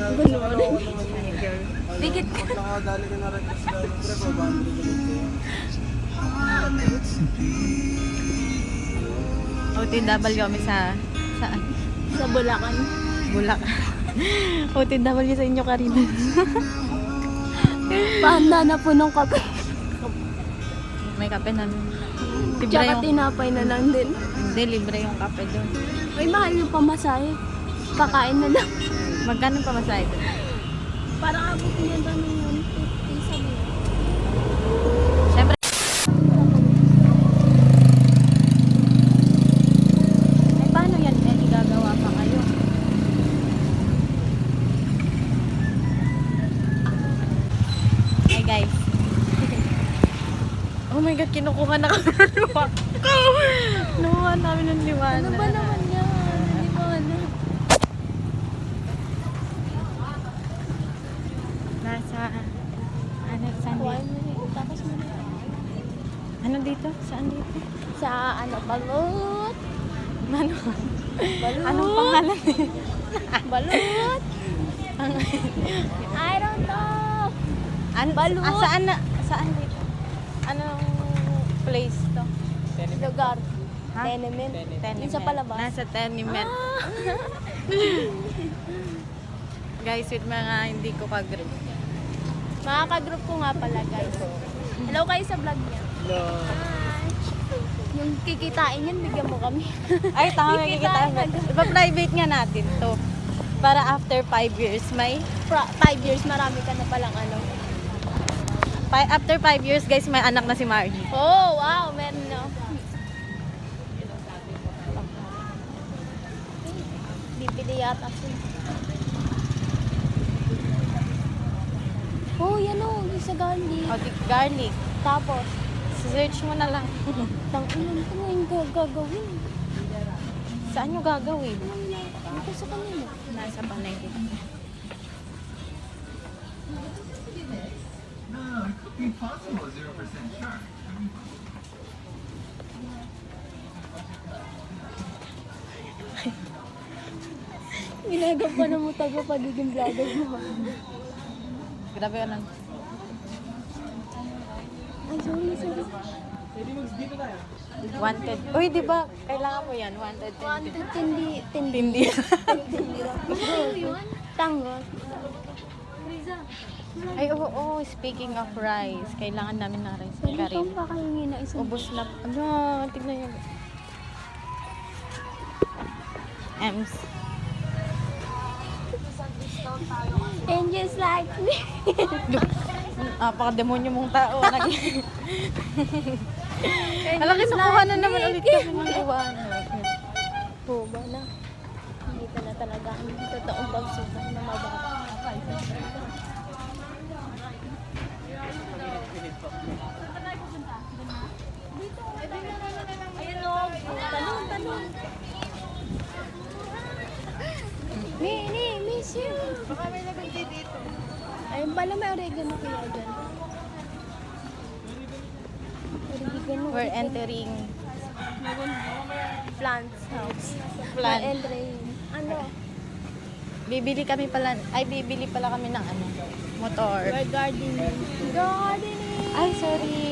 Ganun. Dikit ka. Nakadali ka na rin kasi pre, 400 OTW kami sa Sa Bulacan. Bulacan. OTW sa inyo, Karina. Pahanda na po ng kape. May kape na. Libre Tsaka yung, tinapay na lang din. hindi, libre yung kape doon. Ay, mahal yung pamasahe. Kakain na lang. Magkano pa masahe doon? Parang abot niya ba ng 150 sa mga. Siyempre. Ay, paano yan? Gagawa pa kayo. Hey guys. Oh my God, kinukuha na kami ng liwanag. Nuha namin ng liwanag. Ano ba naman yan? Hindi ba ano? Nasa, ano, saan Kuha dito? mo yun. Tapos mo na. Ano dito? Saan dito? Sa ano, balut. Ano? Balut. Anong pangalan eh? Balut. I don't know. Balut. Saan na? Saan dito? Anong place to? Lugar. Ha? Tenement. Tenement. Yung sa palabas. Nasa tenement. Guys, with mga hindi ko ka-group. Makaka-group ko nga pala, guys. Hello kayo sa vlog niya. Hello. Hi. Yung kikitain yan, bigyan mo kami. Ay, tama may Kikitain kikita. ka. Ipa-private nga natin to. Para after 5 years, may... 5 years, marami ka na palang ano. After 5 years, guys, may anak na si Margie. Oh, wow, meron na. Bibili yata siya. Oh, yan o, yung sa garlic. O, garlic. Tapos, Search mo na lang. tang ilan ko na yung gagawin. Saan nyo gagawin? Ito sa kanila. Nasa panay. Ginagawa pa na mo taga pagiging vlogger mo. Grabe ka lang. Ay, sorry. Wanted. Uy, di ba? Kailangan mo yan. Wanted. Wanted tindi. Tindi. Tango. Ay, oo. Speaking of rice, kailangan namin ng rice. Pwede Karin. kang kakahingi na isang Ubus na. Ano? Tignan yun. Ems. And just like me. Napaka-demonyo mong tao. Alam, kinukuha na naman ulit kami ng liwanag. Po ba na? Hindi ka na talaga ang totoong pagsukat na mababa. Ayun o. Talon. Miss you. Baka may nabindi dito. Ayun pala, may oregano kaya dyan. Oregano. We're entering Plants house. Plant. And rain. Ano? Bibili pala kami ng ano, motor. We're gardening. Gardening! Ay, sorry.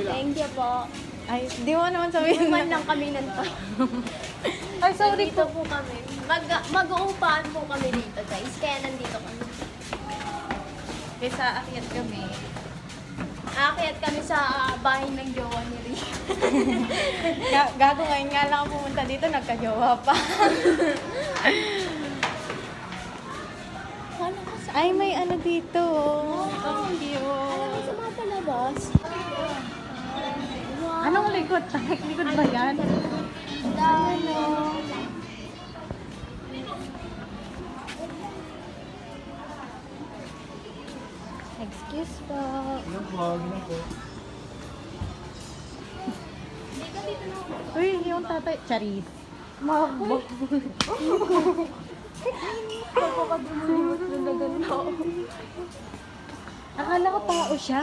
Thank you po. Ay, di mo naman sabihin Iwan na. lang kami nito. Ay, sorry Dito po. po kami. Mag-uupahan po kami dito, guys. Kaya nandito kami. Kaysa akyat kami. Aakyat kami sa bahay ng jowa ni Rick. Gago ngayon nga lang ako pumunta dito, nagka-jowa pa. Kala ko sa... Ay, may ano dito. Alam mo sa mga palabas? Wow. Anong likod? Likod ba yan? Dano. Excuse po. Ilan po? Uy, yung tatay. Charis. Mabok. Napakadumulimot ng gaganda. Akala ko tao siya.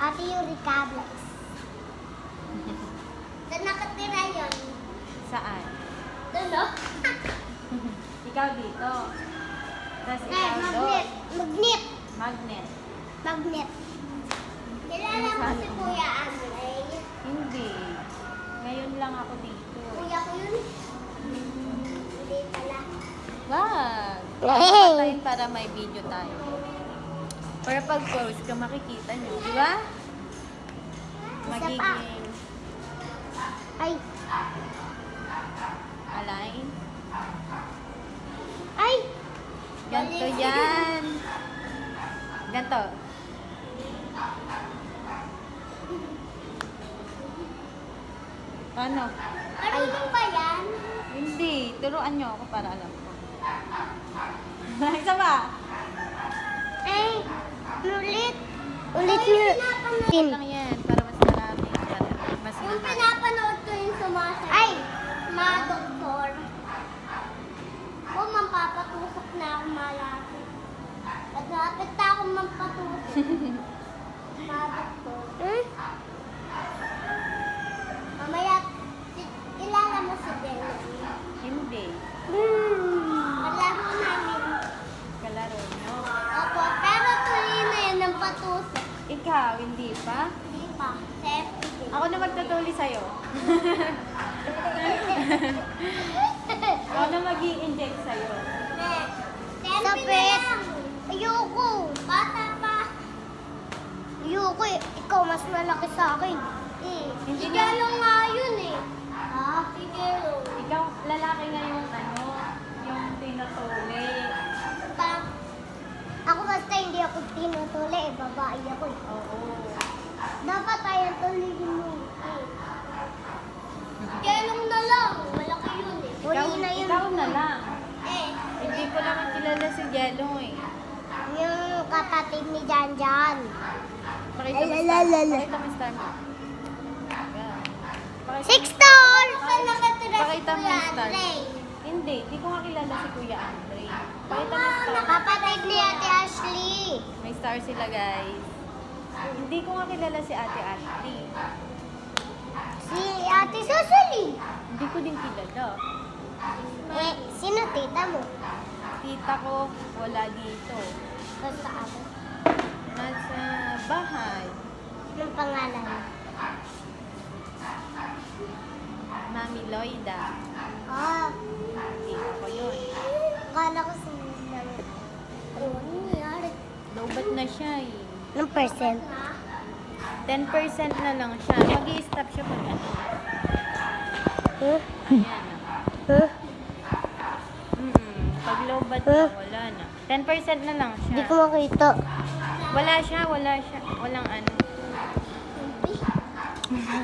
Ate Eureka Vlogs. Saan nakatira yun? Saan? Doon, no? Ikaw dito. Tapos Eh, ikaw doon. magnet. Magnet. Magnet. Magnet. Kilala mo si Kuya Andre? Hindi. Ngayon lang ako dito. Kuya ko yun? Hindi pala. Wag! Hey! Patayin para may video tayo. Para pag post ka makikita nyo. Di ba? Isa pa. Magiging Ay. align. Ay! Ganto yan. Ganto. Paano? Marunong ba yan? Hindi. Turuan nyo ako para alam ko. Isa ba? Ay! Ulit! Ulit nyo. Ito lang yan. Para mas marami. Para mas Yung mahal. pinapanood ko yung sumasayaw. Ay! Mga doktor. O, mampapatusok na ako malapit. At napit na ako mampatusok. Mga doktor. Mamaya, kilala mo si Bella. Hindi. Kalaro namin. Kalaro nyo. Opo, pero tuloy na yan ng patusok. Ikaw, hindi pa? Hindi pa. Safety din. Ako na magtutuli sa'yo. Ako na mag-i-inject sa'yo. Sapit! Ayoko! Bata pa! Ayoko eh. Ikaw mas malaki sa akin. Hindi Si na- Gelo nga yun eh. Ha? Si Gelo. Ikaw, lalaki nga yung ano, yung tinutuli. Ako basta hindi ako tinutuli eh. Babae ako eh. Oo. Dapat tayo tuligin mo eh. Gelong na lang. Malaki yun eh. Ikaw, ikaw na lang. Eh. Hindi ko naman kilala si Jello eh. Yung kapatid ni Janjan. Pakita mo Ay, star. la, la, la. Pakita mo star mo. Yeah. Pakita- Six star! Saan nakatira si Pakita mo Kuya yung star. Andre? Hindi, di ko nga kilala si Kuya Andre. Pakita mo yung star. Kapatid ni Ate Ashley. May star sila guys. Hindi ko nga kilala si Ate Ashley. Si Ate Susuli. Hindi ko din kilala. Eh, sino tita mo? Tita ko, wala dito. Basta ako. Nasa bahay. Anong pangalan? Mami Loida. Ah, Tita ko yun. akala ko si Nang. Ano nangyari? Lobat na siya eh. Anong percent? 10% na lang siya. Mag-i-stop siya pag ano. Huh? Ayan. Huh? Pag lobat na, wala na. 10% na lang Hindi siya. ko makita. Wala siya, wala siya. Walang ano.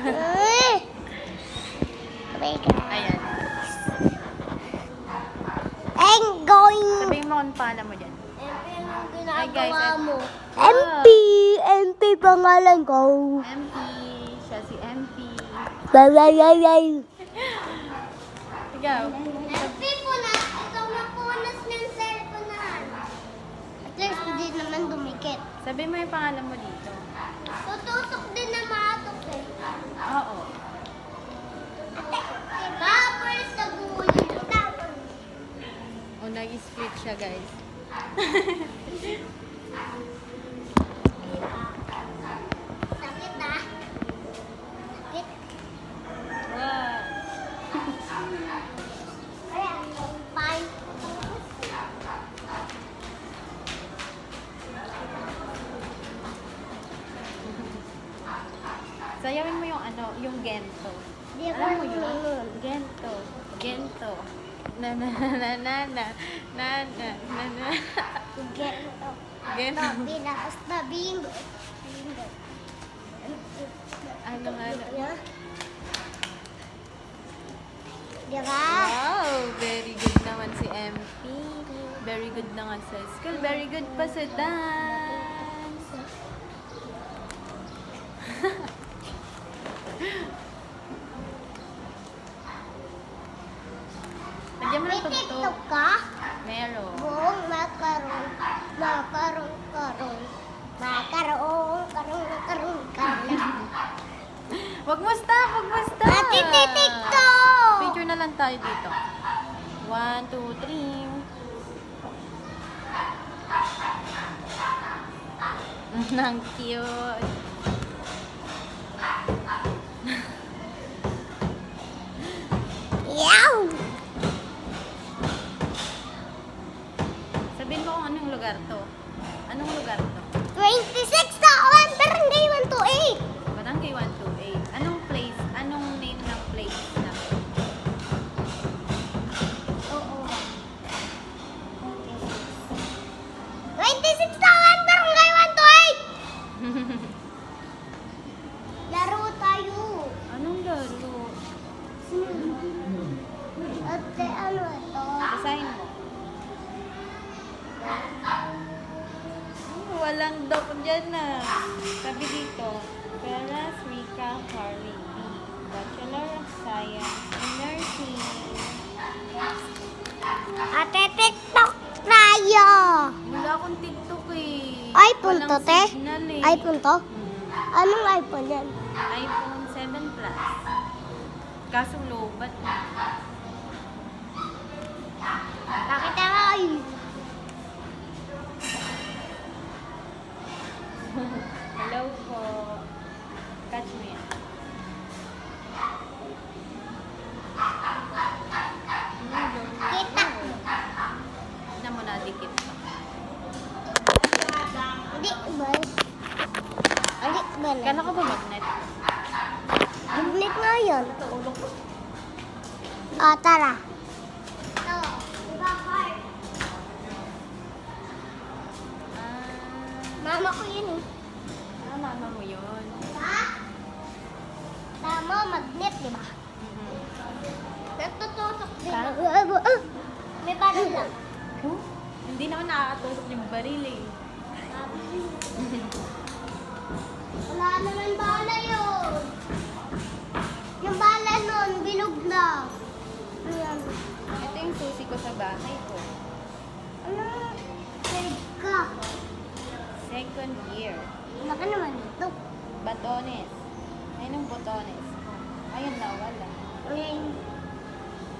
Ay! Oh my God. Ayan. I'm going. Sabihin mo kung paano mo dyan. Hi, guys. mo. Wow. MP! MP pangalan ko. MP. Siya si MP. Bye. Ikaw. MP po na. Ikaw na punas ng cellphone na. At least hindi naman dumikit. Sabihin mo yung pangalan mo dito. Tutusok din na matok eh. Oo. Tapos nag-uuli. Tapos. O, nag-split siya, guys. Sakit ah. Sakit. Wow. Ayan. Bye. Sayawin mo yung ano, yung gento. Di Alam mo ko yun? yun. Gento. Gento. Na na na na na na na na na. Gento. Gento. Bilakas na bingo. Ano nga? Di ba? Wow! Very good naman si MP. Very good na nga sa school. Very good pa sa dance. Lagyan mo May ng tugtog. TikTok ka? Meron. Buong makaroon. Makaroon. Makaroon. Makaroon. Karoon. Wag mo stop, wag mo stop. Ate, titikto! Picture na lang tayo dito. 1, 2, 3. Ang cute. Yaw! Sabihin mo kung anong lugar to. Anong lugar to? 26 taon, barangay 128. Barangay 128. Anong place? Anong name ng place na to? Oo. 26 taon, barangay 128. Laro tayo. Anong laro? Ate, ano ito? Basahin mo. Walang dok dyan na. Sabi dito, Peras Rica Harley B. Bachelor of Science in Nursing. Ate, TikTok tayo. Wala akong TikTok eh. iPhone to, Walang te? signal eh. iPhone to? Anong iPhone yan? iPhone 7 Plus. Kaso lobat na. Bakit tayo? Hello po. Catch mo yan. Kita. Tignan mo na, dikit pa. Hindi ba? Hindi ba na? Kala ko ba magnet? Magnet nga yun. O, tara. Ito. Diba, Clark? Mama ko yun eh. Mama mo yun. Diba? Tama, magnet, diba? Natutusok din. May baril lang. Huh? Hindi naman nakakatusok yung baril eh. Wala naman bala yun. Yung bala nun, bilog na. Ayan. Ito yung susi ko sa bahay ko. Ano? Save ka. Second year. Laki naman ito. Batones. Ayun ang botones. Ayun na, wala. Ayan.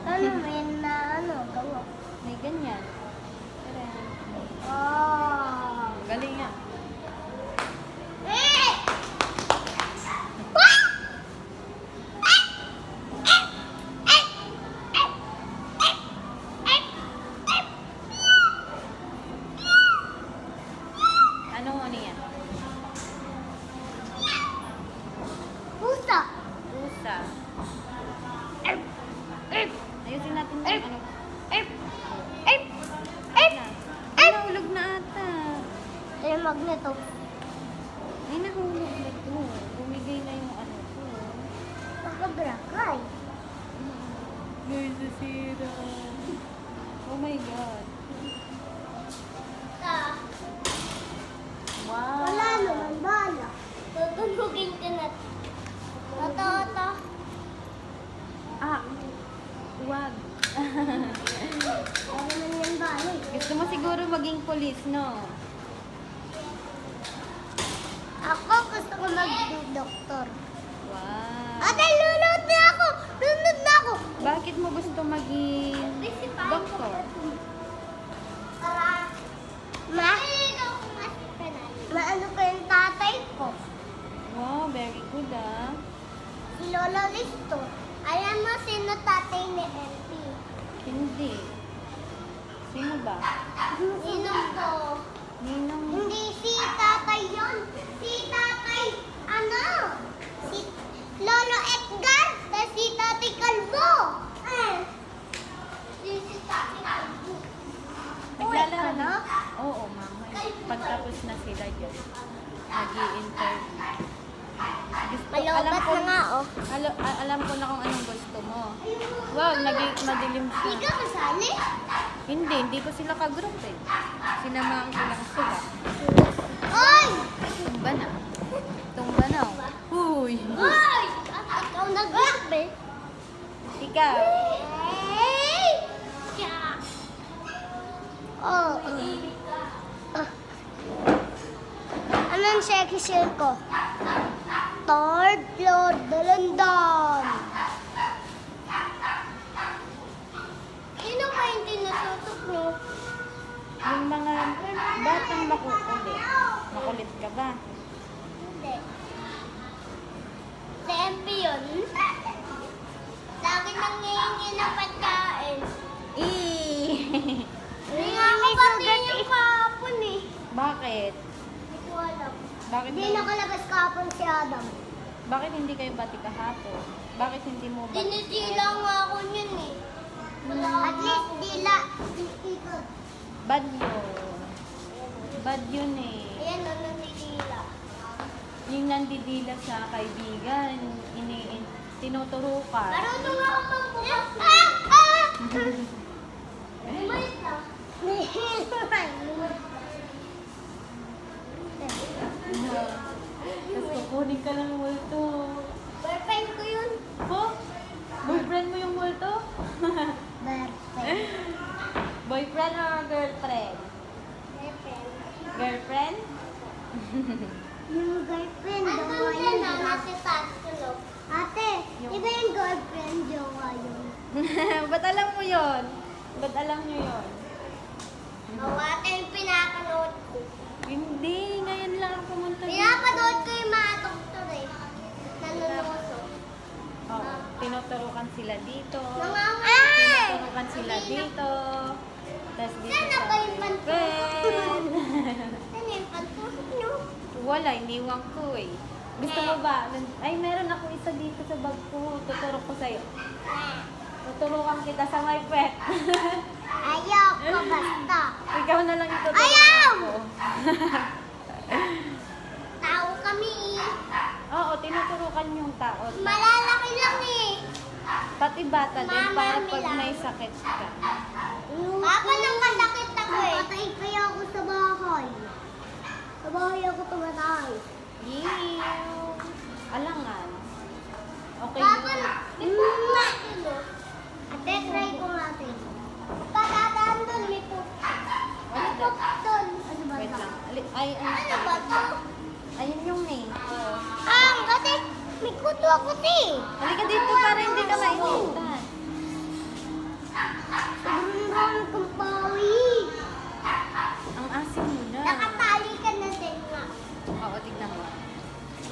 Ano, may na ano, gawa. May ganyan. Tara. Oh. Galing nga. Eh! What? Anong ano yan? Pusa. Pusa. Ayusin natin yung ano. Ay, nahulog na ata. Ito yung magneto. Ay, nahulog na ito. Bumigay na yung ano ko. Pagkabrakay. Guys, nasira. Oh my God. Wow. Wala naman bala. Tutulugin ka na. Ito. Ah, wag. Ano naman yung bala eh. Gusto mo siguro maging police, no? Ako gusto ko mag-doktor. Wow. Ate, lunod na ako! Lunod na ako! Bakit mo gusto maging doktor? Ma? Maano ko yung tatay ko? Wow, very good ah. Si Lola Listo. Alam mo sino tatay ni MP? Hindi. Sino ba? Sino to? Ninong. Hindi si tatay yon. Si tatay, ano? Si Lolo Edgar. Tapos si tatay Kalbo. Si tatay Kalbo. Naglalaro ano? Oo, mama. Pagtapos na sila dyan, nag-i-interview. Malobat na nga, oh. Alam ko na kung anong gusto mo. Wow, madilim Hindi siya. ka kasali? Hindi pa sila ka-group eh. Sinamahan ko lang sila. Oy! Tumba na. Tumba na. Huy! Oy! At ikaw nag-group eh. Ikaw. Hey! Oh. Anong section ko? third floor de London. Sino ba yung tinututok nyo? Yung mga batang makukulit. Makulit ka ba? Hindi. Si MP yun. Lagi nangihingi ng pagkain. Hindi nga ako pati yung kahapon eh. Bakit? Hindi ko alam. Bakit Hindi hindi, nakalabas kahapon si Adam. bakit hindi kayo bati kahapon? Bakit hindi mo bati? Dinisila nga ako niyan eh. At least dila. Dito. Bad yun. Bad yun eh. Ayan o, nandidila. Yung nandidila sa kaibigan, tinuturo ka. Marunong ako magbukas. Bumalik ka. Tapos kukunin ka ng multo. Boyfriend ko yun. Po? Boyfriend mo yung multo? Boyfriend. Boyfriend or girlfriend? Boyfriend. Girlfriend? Yung girlfriend, jowa yun. Nasa taas ko. Ate, di ba yung girlfriend, jowa yun? Ba't alam mo yon? Ba't alam nyo yon? Ate, yung pinapanood ko. Hindi, ngayon lang ako pumunta dito. Pinapanood ko yung mga doktor eh. Nanunuso. Oh, tinuturukan sila dito. Ay! Tinuturukan sila dito. Tapos dito Saan na sa ba yung girlfriend. Ano yung pantusok nyo? Wala, iniwan ko eh. Gusto mo ba? Ay, meron ako isa dito sa bag ko. Tuturo ko sa'yo. Tuturukan kita sa my pet. Ayoko, basta. Ikaw na lang ituturukan Ayaw! ko. Tao kami eh. Oo, tinuturukan yung tao. Malalaki lang eh. Pati bata din Mama, para pag Mila. may sakit ka. Papa, nang kasakit ako eh. Napatay kaya ako sa bahay. Sa bahay ako tumatay. Ew! Alangan. Okay. Papa, yun. may puto natin oh. Ate, try ko natin. Pagkadaan doon, may puto. What's Puto that? doon. Ano ba Wait ito? lang. Ay, Ano ba ito? ayun yung name. Kasi may kuto ako ti. Halika dito para hindi ka mainitan. Sobrang dami kong pawi. Ang asin mo na. Nakatali ka na din nga. Oo, tignan mo.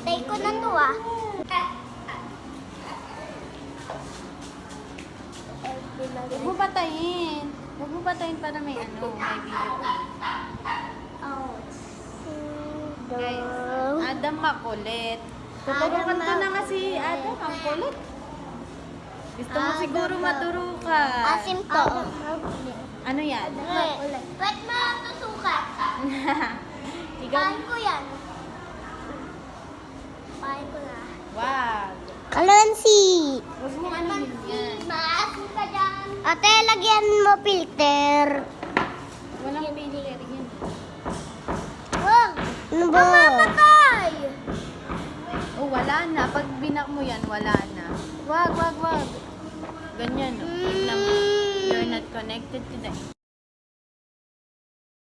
Tay ko na to ah. Huwag mo patayin. Huwag mo patayin para may ano, may video. Guys, Adam makulit. Tuturukan ka na nga si Adam, ang kulit. Gusto mo siguro maturo ka. Asim to. Ano yan? Ba't matusukat? Ikaw, Pahin ko yan. Pahin ko na. wag. Kalansi. Huwag mo ano yan. Maasim ka dyan. Ate, lagyan mo filter. Walang filter yan. Wag. Ano ba? Mamamatay. Oh, wala na. Pag binak mo yan, wala na. Wag, wag, wag. Ganyan, no? Tignan mo. You're not connected to the